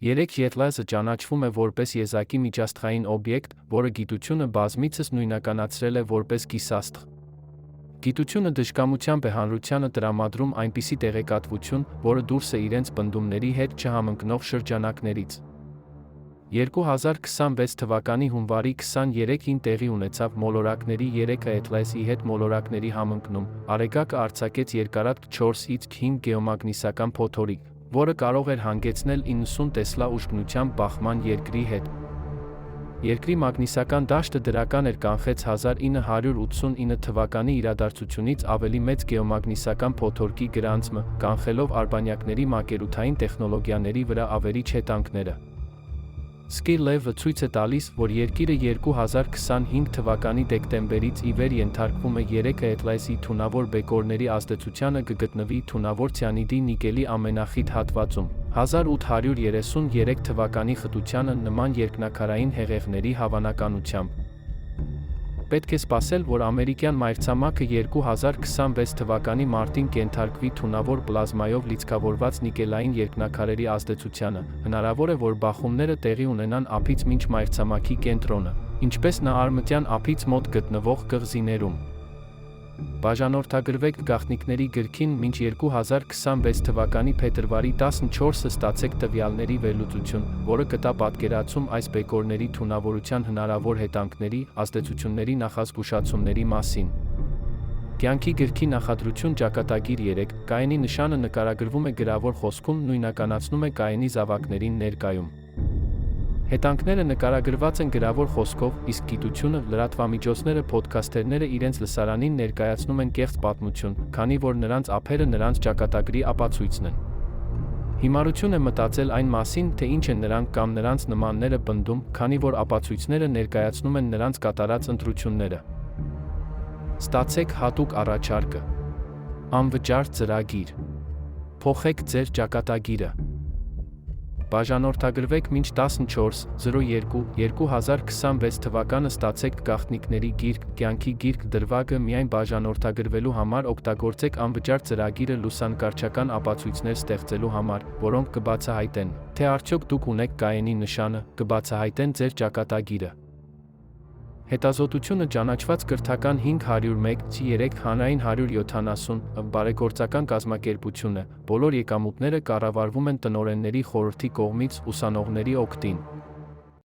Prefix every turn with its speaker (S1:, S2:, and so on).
S1: 3. Յետլազը ճանաչվում է որպես եզակի միջաստղային օբյեկտ, որը գիտությունը բազմիցս նույնականացրել է որպես գիսաստղ։ Գիտությունը դժկամությամբ է հանրությանը տրամադրում այնպիսի տեղեկատվություն, որը դուրս է իրենց պնդումների հետ չհամընկնող շրջանակներից։ 2026 թվականի հունվարի 23-ին տեղի ունեցավ մոլորակների 3 Յետլազի հետ մոլորակների համընկնում, Արեգակը արձակեց երկարատև 4x5 գեոմագնիսական փոթորիկ, որը կարող էր հանգեցնել 90 տեսլա ուժգնությամբ բախման երկրի հետ։ Երկրի մագնիսական դաշտը դրական էր կանխեց 1989 թվականի իրադարձությունից ավելի մեծ գեոմագնիսական փոթորկի գրանցումը, կանխելով արբանյակների մակերութային տեխնոլոգիաների վրա ավերիչ հետանքները։ Skylab-ը ցույց է տալիս, որ Երկիրը 2025 թվականի դեկտեմբերից ի վեր ենթարկվում է 3 Յետլազի թունավոր բեկորների ազդեցությանը կգտնվի թունավոր ցիանիդի նիկելի ամենախիտ հատվածում, 1833 թվականի խտությանը նման երկնաքարային հեղեղների հավանականությամբ։ Պետք է սպասել, որ ամերիկյան մայրցամաքը 2026 թվականի մարտին կենթարկվի թունավոր պլազմայով լիցքավորված նիկելային երկնաքարերի ազդեցությանը, հնարավոր է, որ բախումները տեղի ունենան ափից մինչ մայրցամաքի կենտրոնը, ինչպես նա արևմտյան ափից մոտ գտնվող կղզիներում։ Բաժանորդագրվեք գաղտնիքների գրքին մինչ 2026 թվականի փետրվարի 14-ը ստացեք տվյալների վերլուծություն, որը կտա պատկերացում այս բեկորների թունավորության հնարավոր հետանքների, ազդեցությունների նախազգուշացումների մասին։ Կյանքի գրքի նախադրություն ճակատագիր 3, Կայենի նշանը նկարագրվում է գրավոր խոսքում նույնականացնում է Կայենի զավակներին ներկայում։ Հետանքները նկարագրված են գրավոր խոսքով, իսկ գիտությունը, լրատվամիջոցները, փոդքասթերները իրենց լսարանին ներկայացնում են կեղծ պատմություն, քանի որ նրանց ափերը նրանց ճակատագրի ապացույցն են։ Հիմարություն է մտածել այն մասին, թե ինչ են նրանք կամ նրանց նմանները պնդում, քանի որ ապացույցները ներկայացնում են նրանց կատարած ընտրությունները։ Ստացեք հատուկ առաջարկը։ Անվճար ծրագիր։ Փոխեք ձեր ճակատագիրը։ Բաժանորդագրվեք մինչ 14.02.2026 թվականը ստացեք գաղտնիքների գիրք, կյանքի գիրք դրվագը միայն բաժանորդագրվելու համար օգտագործեք անվճար ծրագիրը լուսանկարչական ապացույցներ ստեղծելու համար, որոնք կբացահայտեն, թե արդյոք դուք ունեք Կայենի նշանը, կբացահայտեն ձեր ճակատագիրը։ Հետազոտությունը ճանաչված կրթական 501-3 հանրային 170 բարեգործական կազմակերպություն է, բոլոր եկամուտները կառավարվում են տնօրենների խորհրդի կողմից ուսանողների օգտին։